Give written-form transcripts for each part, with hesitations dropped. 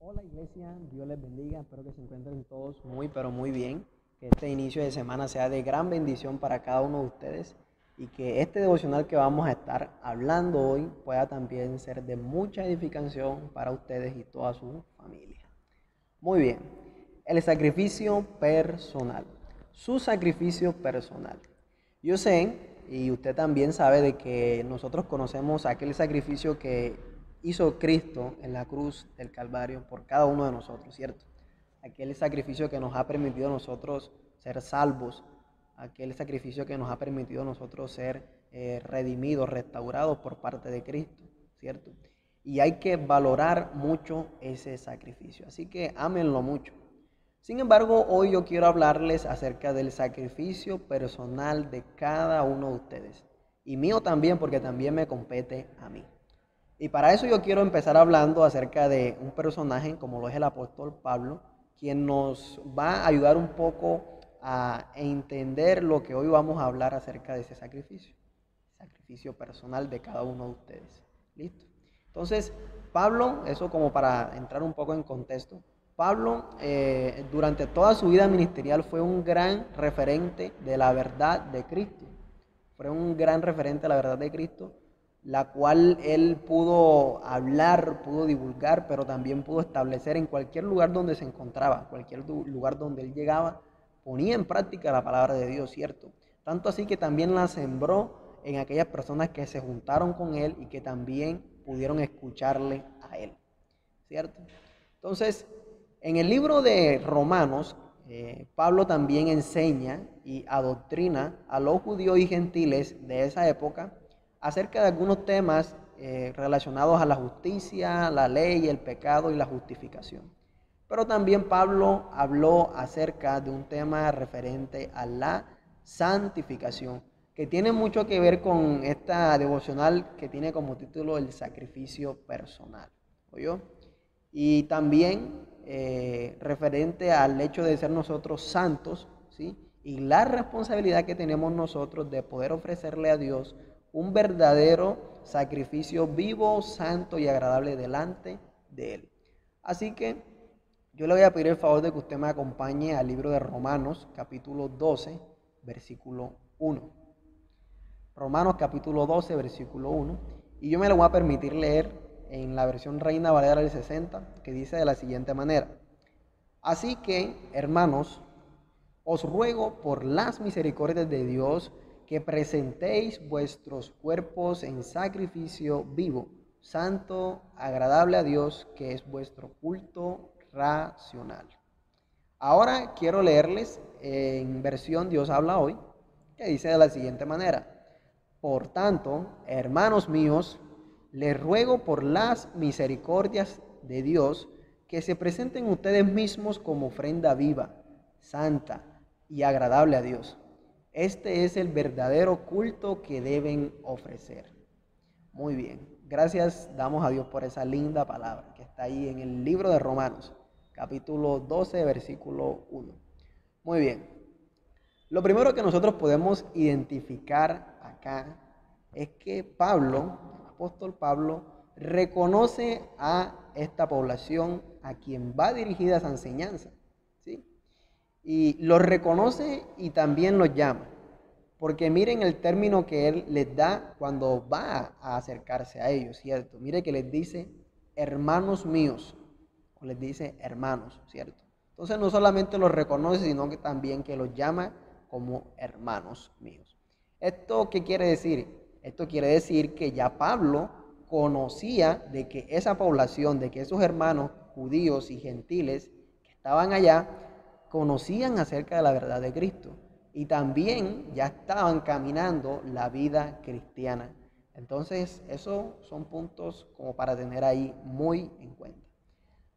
Hola iglesia, Dios les bendiga, espero que se encuentren todos muy pero muy bien, que este inicio de semana sea de gran bendición para cada uno de ustedes y que este devocional que vamos a estar hablando hoy pueda también ser de mucha edificación para ustedes y toda su familia. Muy bien, el sacrificio personal, su sacrificio personal. Yo sé, y usted también sabe, de que nosotros conocemos aquel sacrificio que hizo Cristo en la cruz del Calvario por cada uno de nosotros, ¿cierto? Aquel sacrificio que nos ha permitido a nosotros ser salvos, aquel sacrificio que nos ha permitido a nosotros ser redimidos, restaurados por parte de Cristo, ¿cierto? Y hay que valorar mucho ese sacrificio, así que ámenlo mucho. Sin embargo, hoy yo quiero hablarles acerca del sacrificio personal de cada uno de ustedes. Y mío también, porque también me compete a mí. Y para eso yo quiero empezar hablando acerca de un personaje como lo es el apóstol Pablo, quien nos va a ayudar un poco a entender lo que hoy vamos a hablar acerca de ese sacrificio personal de cada uno de ustedes. ¿Listo? Entonces, Pablo, eso como para entrar un poco en contexto, Pablo durante toda su vida ministerial fue un gran referente de la verdad de Cristo. Fue un gran referente de la verdad de Cristo, la cual él pudo hablar, pudo divulgar, pero también pudo establecer en cualquier lugar donde se encontraba, cualquier lugar donde él llegaba, ponía en práctica la palabra de Dios, ¿cierto? Tanto así que también la sembró en aquellas personas que se juntaron con él y que también pudieron escucharle a él, ¿cierto? Entonces, en el libro de Romanos, Pablo también enseña y adoctrina a los judíos y gentiles de esa época acerca de algunos temas relacionados a la justicia, la ley, el pecado y la justificación. Pero también Pablo habló acerca de un tema referente a la santificación, que tiene mucho que ver con esta devocional que tiene como título el sacrificio personal. ¿Oyó? Y también referente al hecho de ser nosotros santos, ¿sí? Y la responsabilidad que tenemos nosotros de poder ofrecerle a Dios un verdadero sacrificio vivo, santo y agradable delante de Él. Así que yo le voy a pedir el favor de que usted me acompañe al libro de Romanos, capítulo 12, versículo 1. Romanos capítulo 12, versículo 1. Y yo me lo voy a permitir leer en la versión Reina Valera del 60, que dice de la siguiente manera. Así que, hermanos, os ruego por las misericordias de Dios que presentéis vuestros cuerpos en sacrificio vivo, santo, agradable a Dios, que es vuestro culto racional. Ahora quiero leerles en versión Dios habla hoy, que dice de la siguiente manera. Por tanto, hermanos míos, les ruego por las misericordias de Dios que se presenten ustedes mismos como ofrenda viva, santa y agradable a Dios. Este es el verdadero culto que deben ofrecer. Muy bien, gracias damos a Dios por esa linda palabra que está ahí en el libro de Romanos, capítulo 12, versículo 1. Muy bien, lo primero que nosotros podemos identificar acá es que Pablo, el apóstol Pablo, reconoce a esta población a quien va dirigida esa enseñanza, ¿sí? Y los reconoce y también los llama. Porque miren el término que él les da cuando va a acercarse a ellos, ¿cierto? Mire que les dice hermanos míos, o les dice hermanos, ¿cierto? Entonces no solamente los reconoce, sino que también que los llama como hermanos míos. ¿Esto qué quiere decir? Esto quiere decir que ya Pablo conocía de que esa población, de que esos hermanos judíos y gentiles que estaban allá, conocían acerca de la verdad de Cristo y también ya estaban caminando la vida cristiana. Entonces, esos son puntos como para tener ahí muy en cuenta.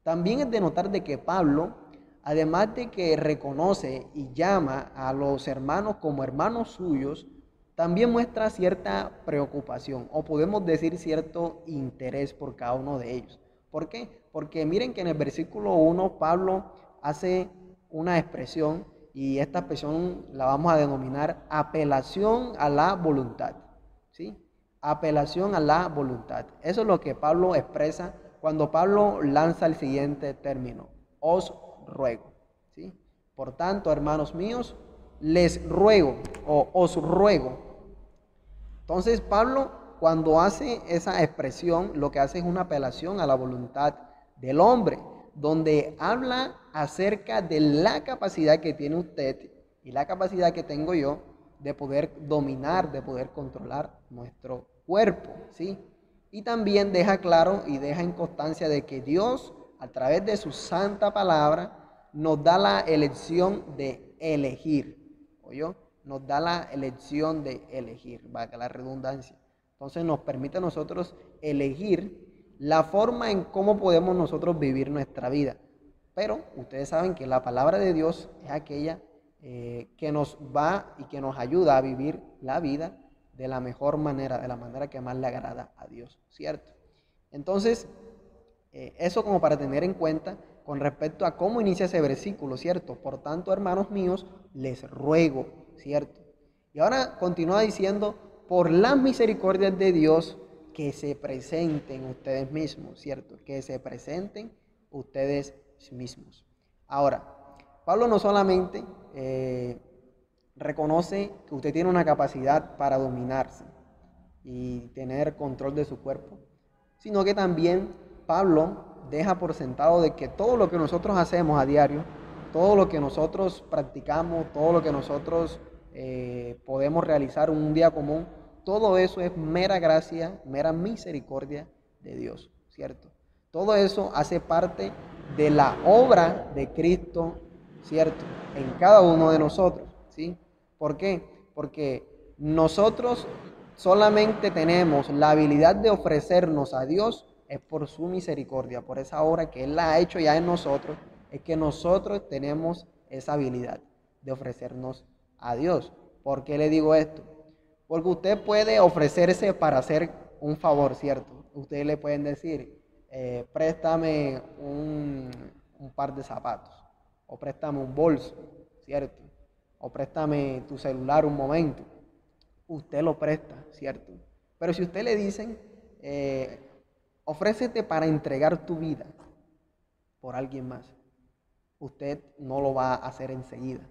También es de notar de que Pablo, además de que reconoce y llama a los hermanos como hermanos suyos, también muestra cierta preocupación o podemos decir cierto interés por cada uno de ellos. ¿Por qué? Porque miren que en el versículo 1 Pablo hace una expresión y esta expresión la vamos a denominar apelación a la voluntad, ¿sí? Apelación a la voluntad. Eso es lo que Pablo expresa cuando Pablo lanza el siguiente término, os ruego, ¿sí? Por tanto, hermanos míos, les ruego o os ruego. Entonces, Pablo, cuando hace esa expresión, lo que hace es una apelación a la voluntad del hombre, donde habla acerca de la capacidad que tiene usted y la capacidad que tengo yo de poder dominar, de poder controlar nuestro cuerpo, ¿sí? Y también deja claro y deja en constancia de que Dios, a través de su santa palabra, nos da la elección de elegir, ¿oyó? Nos da la elección de elegir, valga la redundancia. Entonces nos permite a nosotros elegir la forma en cómo podemos nosotros vivir nuestra vida. Pero ustedes saben que la palabra de Dios es aquella que nos va y que nos ayuda a vivir la vida de la mejor manera, de la manera que más le agrada a Dios, ¿cierto? Entonces, eso como para tener en cuenta con respecto a cómo inicia ese versículo, ¿cierto? Por tanto, hermanos míos, les ruego, ¿cierto? Y ahora continúa diciendo, por las misericordias de Dios, que se presenten ustedes mismos, ¿cierto? Que se presenten ustedes mismos. Ahora, Pablo no solamente reconoce que usted tiene una capacidad para dominarse y tener control de su cuerpo, sino que también Pablo deja por sentado de que todo lo que nosotros hacemos a diario, todo lo que nosotros practicamos, todo lo que nosotros podemos realizar un día común, todo eso es mera gracia, mera misericordia de Dios, ¿cierto? Todo eso hace parte de la obra de Cristo, ¿cierto? En cada uno de nosotros, ¿sí? ¿Por qué? Porque nosotros solamente tenemos la habilidad de ofrecernos a Dios es por su misericordia, por esa obra que Él la ha hecho ya en nosotros, es que nosotros tenemos esa habilidad de ofrecernos a Dios. ¿Por qué le digo esto? Porque usted puede ofrecerse para hacer un favor, ¿cierto? Ustedes le pueden decir, préstame un par de zapatos, o préstame un bolso, ¿cierto? O préstame tu celular un momento. Usted lo presta, ¿cierto? Pero si usted le dicen, ofrécete para entregar tu vida por alguien más, usted no lo va a hacer enseguida.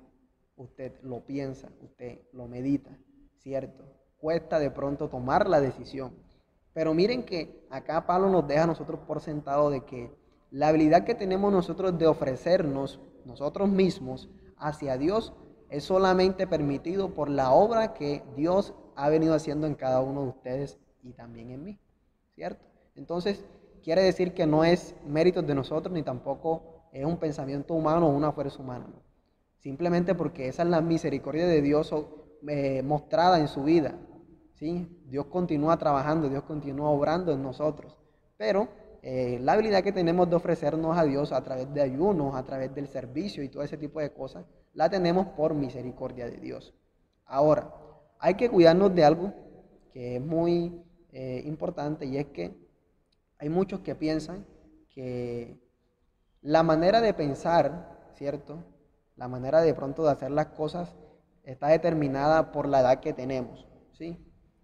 Usted lo piensa, usted lo medita, ¿cierto? Cuesta de pronto tomar la decisión. Pero miren que acá Pablo nos deja a nosotros por sentado de que la habilidad que tenemos nosotros de ofrecernos nosotros mismos hacia Dios es solamente permitido por la obra que Dios ha venido haciendo en cada uno de ustedes y también en mí, ¿cierto? Entonces, quiere decir que no es mérito de nosotros ni tampoco es un pensamiento humano o una fuerza humana, ¿no? Simplemente porque esa es la misericordia de Dios mostrada en su vida, ¿sí? Dios continúa trabajando, Dios continúa obrando en nosotros, pero la habilidad que tenemos de ofrecernos a Dios a través de ayunos, a través del servicio y todo ese tipo de cosas, la tenemos por misericordia de Dios. Ahora, hay que cuidarnos de algo que es muy importante, y es que hay muchos que piensan que la manera de pensar, ¿cierto? La manera de pronto de hacer las cosas está determinada por la edad que tenemos, ¿sí?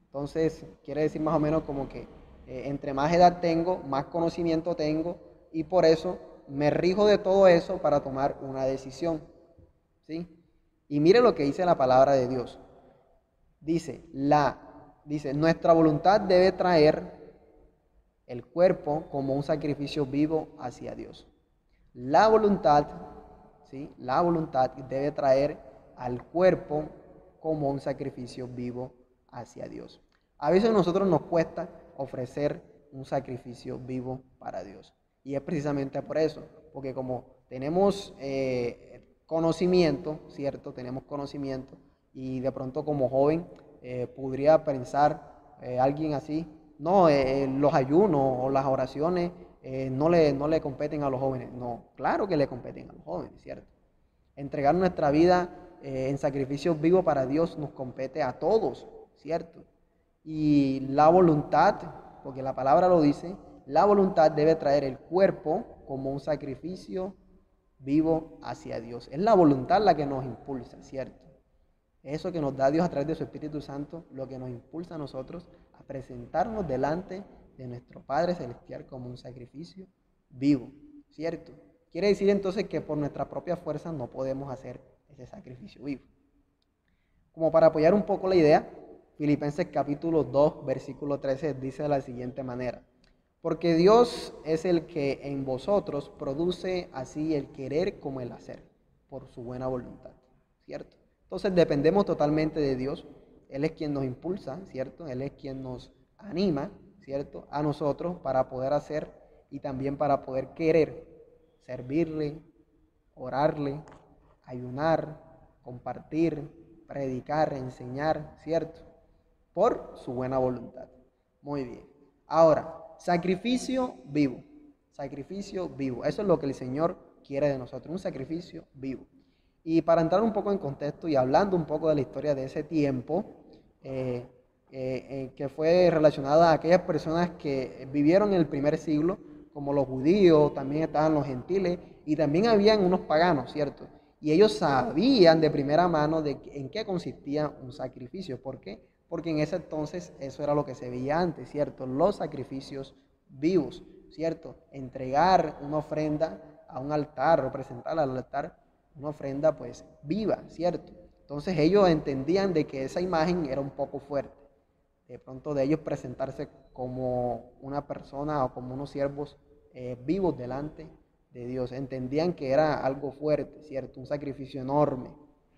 Entonces, quiere decir más o menos como que entre más edad tengo, más conocimiento tengo, y por eso me rijo de todo eso para tomar una decisión, ¿sí? Y mire lo que dice la palabra de Dios. Dice, nuestra voluntad debe traer el cuerpo como un sacrificio vivo hacia Dios. La voluntad, ¿sí? La voluntad debe traer al cuerpo como un sacrificio vivo hacia Dios. A veces a nosotros nos cuesta ofrecer un sacrificio vivo para Dios. Y es precisamente por eso, porque como tenemos conocimiento, ¿cierto? Tenemos conocimiento, y de pronto como joven podría pensar alguien así, no, los ayunos o las oraciones no le competen a los jóvenes. No, claro que le competen a los jóvenes, ¿cierto? Entregar nuestra vida en sacrificio vivo para Dios nos compete a todos, ¿cierto? Y la voluntad, porque la palabra lo dice, la voluntad debe traer el cuerpo como un sacrificio vivo hacia Dios. Es la voluntad la que nos impulsa, ¿cierto? Eso que nos da Dios a través de su Espíritu Santo, lo que nos impulsa a nosotros a presentarnos delante de nuestro Padre Celestial como un sacrificio vivo, ¿cierto? Quiere decir entonces que por nuestra propia fuerza no podemos hacer ese sacrificio vivo. Como para apoyar un poco la idea, Filipenses capítulo 2, versículo 13 dice de la siguiente manera: porque Dios es el que en vosotros produce así el querer como el hacer, por su buena voluntad, ¿cierto? Entonces dependemos totalmente de Dios. Él es quien nos impulsa, ¿cierto? Él es quien nos anima, ¿cierto? A nosotros para poder hacer y también para poder querer servirle, orarle, ayunar, compartir, predicar, enseñar, ¿cierto? Por su buena voluntad. Muy bien. Ahora, sacrificio vivo. Sacrificio vivo. Eso es lo que el Señor quiere de nosotros, un sacrificio vivo. Y para entrar un poco en contexto y hablando un poco de la historia de ese tiempo, que fue relacionada a aquellas personas que vivieron en el primer siglo, como los judíos, también estaban los gentiles y también habían unos paganos, ¿cierto? Y ellos sabían de primera mano en qué consistía un sacrificio. ¿Por qué? Porque en ese entonces eso era lo que se veía antes, ¿cierto? Los sacrificios vivos, ¿cierto? Entregar una ofrenda a un altar o presentar al altar una ofrenda pues viva, ¿cierto? Entonces ellos entendían de que esa imagen era un poco fuerte. De pronto de ellos presentarse como una persona o como unos siervos vivos delante de Dios. Entendían que era algo fuerte, ¿cierto? Un sacrificio enorme,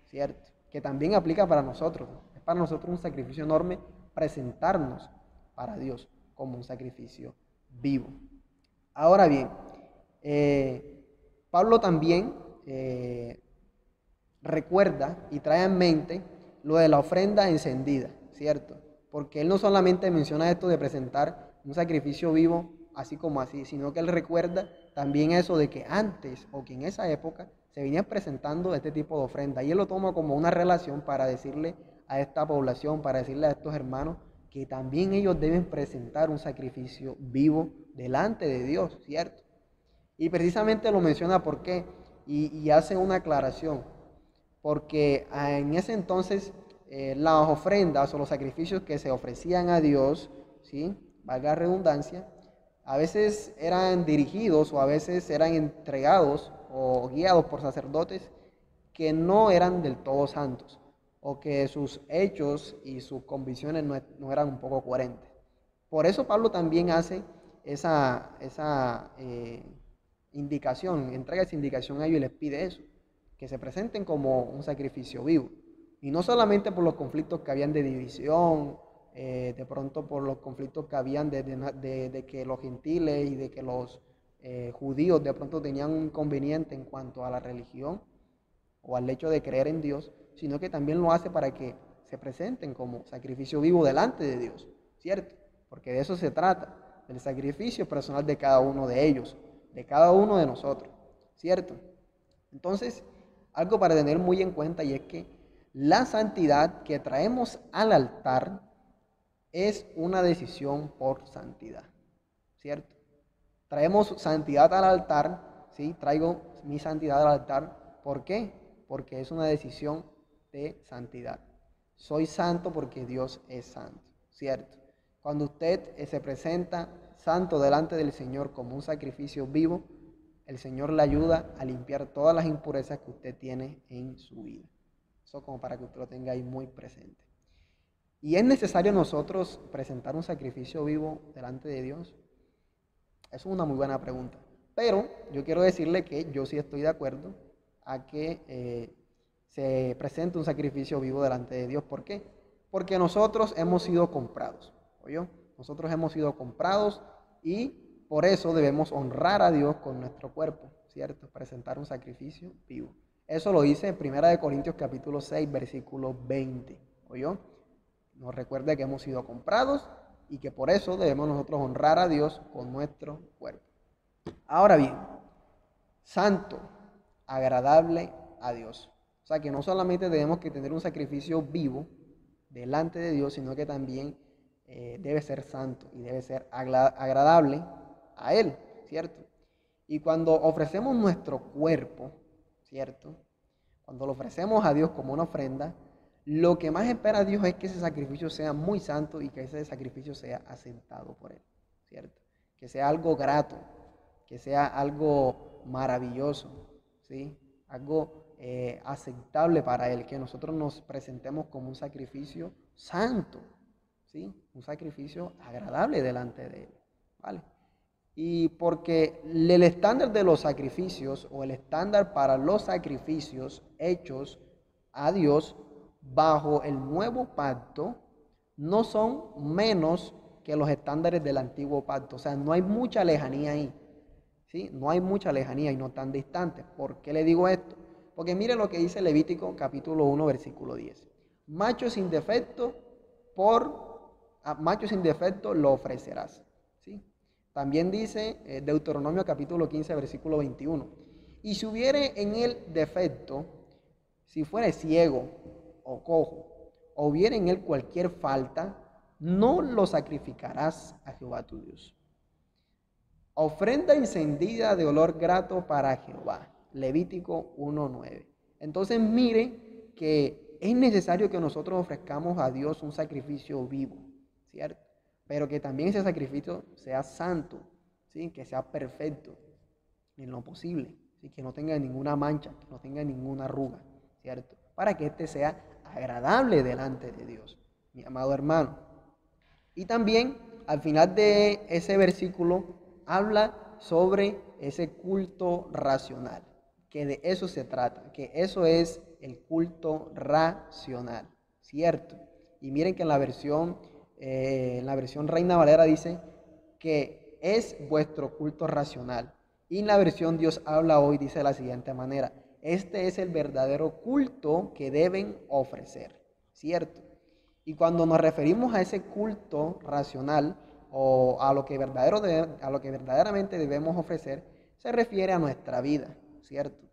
¿cierto? Que también aplica para nosotros, ¿no? Es para nosotros un sacrificio enorme presentarnos para Dios como un sacrificio vivo. Ahora bien, Pablo también recuerda y trae en mente lo de la ofrenda encendida, ¿cierto? Porque él no solamente menciona esto de presentar un sacrificio vivo así como así, sino que él recuerda también eso de que antes o que en esa época se venían presentando este tipo de ofrenda y él lo toma como una relación para decirle a esta población, para decirle a estos hermanos que también ellos deben presentar un sacrificio vivo delante de Dios, ¿cierto? Y precisamente lo menciona ¿por qué? Y hace una aclaración, porque en ese entonces las ofrendas o los sacrificios que se ofrecían a Dios, ¿sí? Valga la redundancia, a veces eran dirigidos o a veces eran entregados o guiados por sacerdotes que no eran del todo santos o que sus hechos y sus convicciones no eran un poco coherentes. Por eso Pablo también hace esa indicación, entrega esa indicación a ellos y les pide eso, que se presenten como un sacrificio vivo. Y no solamente por los conflictos que habían de división, de pronto por los conflictos que habían de que los gentiles y de que los judíos de pronto tenían un inconveniente en cuanto a la religión o al hecho de creer en Dios, sino que también lo hace para que se presenten como sacrificio vivo delante de Dios, ¿cierto? Porque de eso se trata, del sacrificio personal de cada uno de ellos, de cada uno de nosotros, ¿cierto? Entonces, algo para tener muy en cuenta y es que la santidad que traemos al altar es una decisión por santidad, ¿cierto? Traemos santidad al altar, ¿sí? Traigo mi santidad al altar. ¿Por qué? Porque es una decisión de santidad. Soy santo porque Dios es santo, ¿cierto? Cuando usted se presenta santo delante del Señor como un sacrificio vivo, el Señor le ayuda a limpiar todas las impurezas que usted tiene en su vida. Eso como para que usted lo tenga ahí muy presente. ¿Y es necesario nosotros presentar un sacrificio vivo delante de Dios? Es una muy buena pregunta. Pero yo quiero decirle que yo sí estoy de acuerdo a que se presente un sacrificio vivo delante de Dios. ¿Por qué? Porque nosotros hemos sido comprados. ¿Oyó? Nosotros hemos sido comprados y por eso debemos honrar a Dios con nuestro cuerpo, ¿cierto? Presentar un sacrificio vivo. Eso lo dice en 1 Corintios capítulo 6, versículo 20. ¿Oyó? Nos recuerda que hemos sido comprados y que por eso debemos nosotros honrar a Dios con nuestro cuerpo. Ahora bien, santo, agradable a Dios. O sea que no solamente tenemos que tener un sacrificio vivo delante de Dios, sino que también debe ser santo y debe ser agradable a Él, ¿cierto? Y cuando ofrecemos nuestro cuerpo, ¿cierto? Cuando lo ofrecemos a Dios como una ofrenda, lo que más espera Dios es que ese sacrificio sea muy santo y que ese sacrificio sea aceptado por Él, ¿cierto? Que sea algo grato, que sea algo maravilloso, ¿sí? Algo aceptable para Él, que nosotros nos presentemos como un sacrificio santo, ¿sí? Un sacrificio agradable delante de Él, ¿vale? Y porque el estándar de los sacrificios o el estándar para los sacrificios hechos a Dios bajo el nuevo pacto no son menos que los estándares del antiguo pacto. O sea, no hay mucha lejanía ahí, ¿sí? No hay mucha lejanía y no tan distante. ¿Por qué le digo esto? Porque mire lo que dice Levítico capítulo 1, versículo 10. Macho sin defecto, macho sin defecto lo ofrecerás, ¿sí? También dice Deuteronomio capítulo 15, versículo 21. Y si hubiere en él defecto, si fuere ciego o cojo, o hubiere en él cualquier falta, no lo sacrificarás a Jehová tu Dios. Ofrenda encendida de olor grato para Jehová. Levítico 1:9. Entonces mire que es necesario que nosotros ofrezcamos a Dios un sacrificio vivo, ¿cierto? Pero que también ese sacrificio sea santo, ¿sí? Que sea perfecto en lo posible, ¿sí? Que no tenga ninguna mancha, que no tenga ninguna arruga, ¿cierto? Para que éste sea agradable delante de Dios, mi amado hermano. Y también al final de ese versículo habla sobre ese culto racional, que de eso se trata, que eso es el culto racional, ¿cierto? Y miren que en la versión Reina Valera dice que es vuestro culto racional. Y en la versión Dios habla hoy dice de la siguiente manera: este es el verdadero culto que deben ofrecer, ¿cierto? Y cuando nos referimos a ese culto racional o a lo que verdaderamente debemos ofrecer, se refiere a nuestra vida, ¿cierto?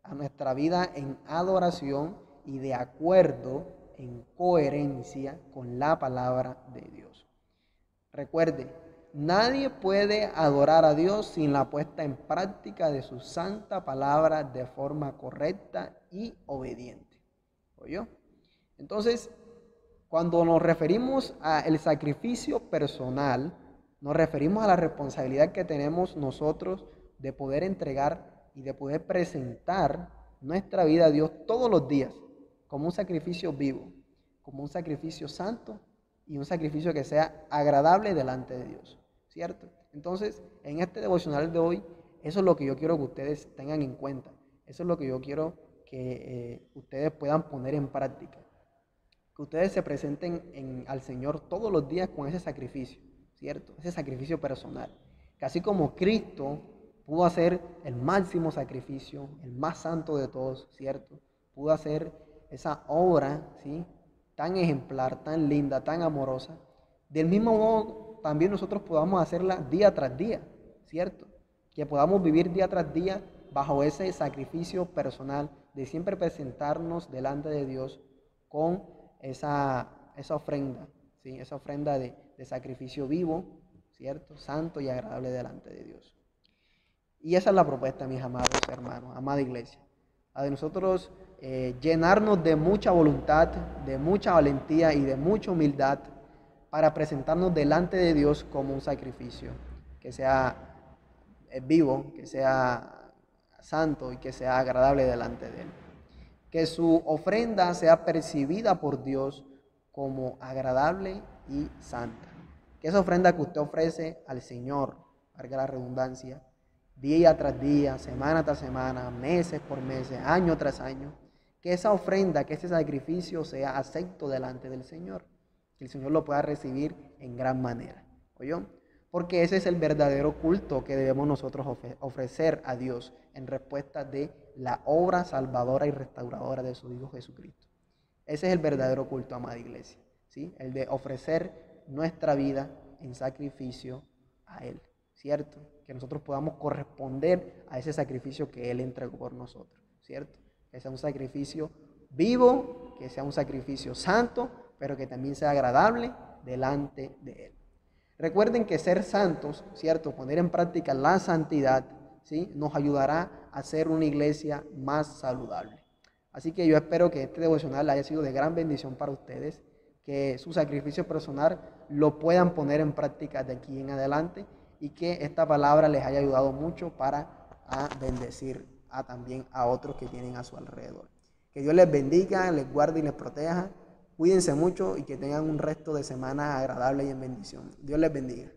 A nuestra vida en adoración y de acuerdo, en coherencia con la palabra de Dios. Recuerde, nadie puede adorar a Dios sin la puesta en práctica de su santa palabra de forma correcta y obediente. ¿Oyó? Entonces, cuando nos referimos al sacrificio personal, nos referimos a la responsabilidad que tenemos nosotros de poder entregar y de poder presentar nuestra vida a Dios todos los días como un sacrificio vivo, como un sacrificio santo y un sacrificio que sea agradable delante de Dios, ¿cierto? Entonces, en este devocional de hoy, eso es lo que yo quiero que ustedes tengan en cuenta. Eso es lo que yo quiero que ustedes puedan poner en práctica. Que ustedes se presenten al Señor todos los días con ese sacrificio, ¿cierto? Ese sacrificio personal. Que así como Cristo pudo hacer el máximo sacrificio, el más santo de todos, ¿cierto? Pudo hacer esa obra, ¿sí? Tan ejemplar, tan linda, tan amorosa. Del mismo modo, también nosotros podamos hacerla día tras día, ¿cierto? Que podamos vivir día tras día bajo ese sacrificio personal de siempre presentarnos delante de Dios con esa ofrenda, ¿sí? Esa ofrenda de sacrificio vivo, ¿cierto? Santo y agradable delante de Dios. Y esa es la propuesta, mis amados hermanos, amada iglesia. A de nosotros llenarnos de mucha voluntad, de mucha valentía y de mucha humildad para presentarnos delante de Dios como un sacrificio que sea vivo, que sea santo y que sea agradable delante de Él. Que su ofrenda sea percibida por Dios como agradable y santa. Que esa ofrenda que usted ofrece al Señor, valga la redundancia, día tras día, semana tras semana, meses por meses, año tras año, que esa ofrenda, que ese sacrificio sea acepto delante del Señor. Que el Señor lo pueda recibir en gran manera. ¿Oyó? Porque ese es el verdadero culto que debemos nosotros ofrecer a Dios en respuesta de la obra salvadora y restauradora de su Hijo Jesucristo. Ese es el verdadero culto, amada iglesia, ¿sí? El de ofrecer nuestra vida en sacrificio a Él, ¿cierto? Que nosotros podamos corresponder a ese sacrificio que Él entregó por nosotros, ¿cierto? Que sea un sacrificio vivo, que sea un sacrificio santo, pero que también sea agradable delante de Él. Recuerden que ser santos, ¿cierto? Poner en práctica la santidad, ¿sí? Nos ayudará a ser una iglesia más saludable. Así que yo espero que este devocional haya sido de gran bendición para ustedes, que su sacrificio personal lo puedan poner en práctica de aquí en adelante y que esta palabra les haya ayudado mucho para bendecir también a otros que tienen a su alrededor. Que Dios les bendiga, les guarde y les proteja. Cuídense mucho y que tengan un resto de semana agradable y en bendición. Dios les bendiga.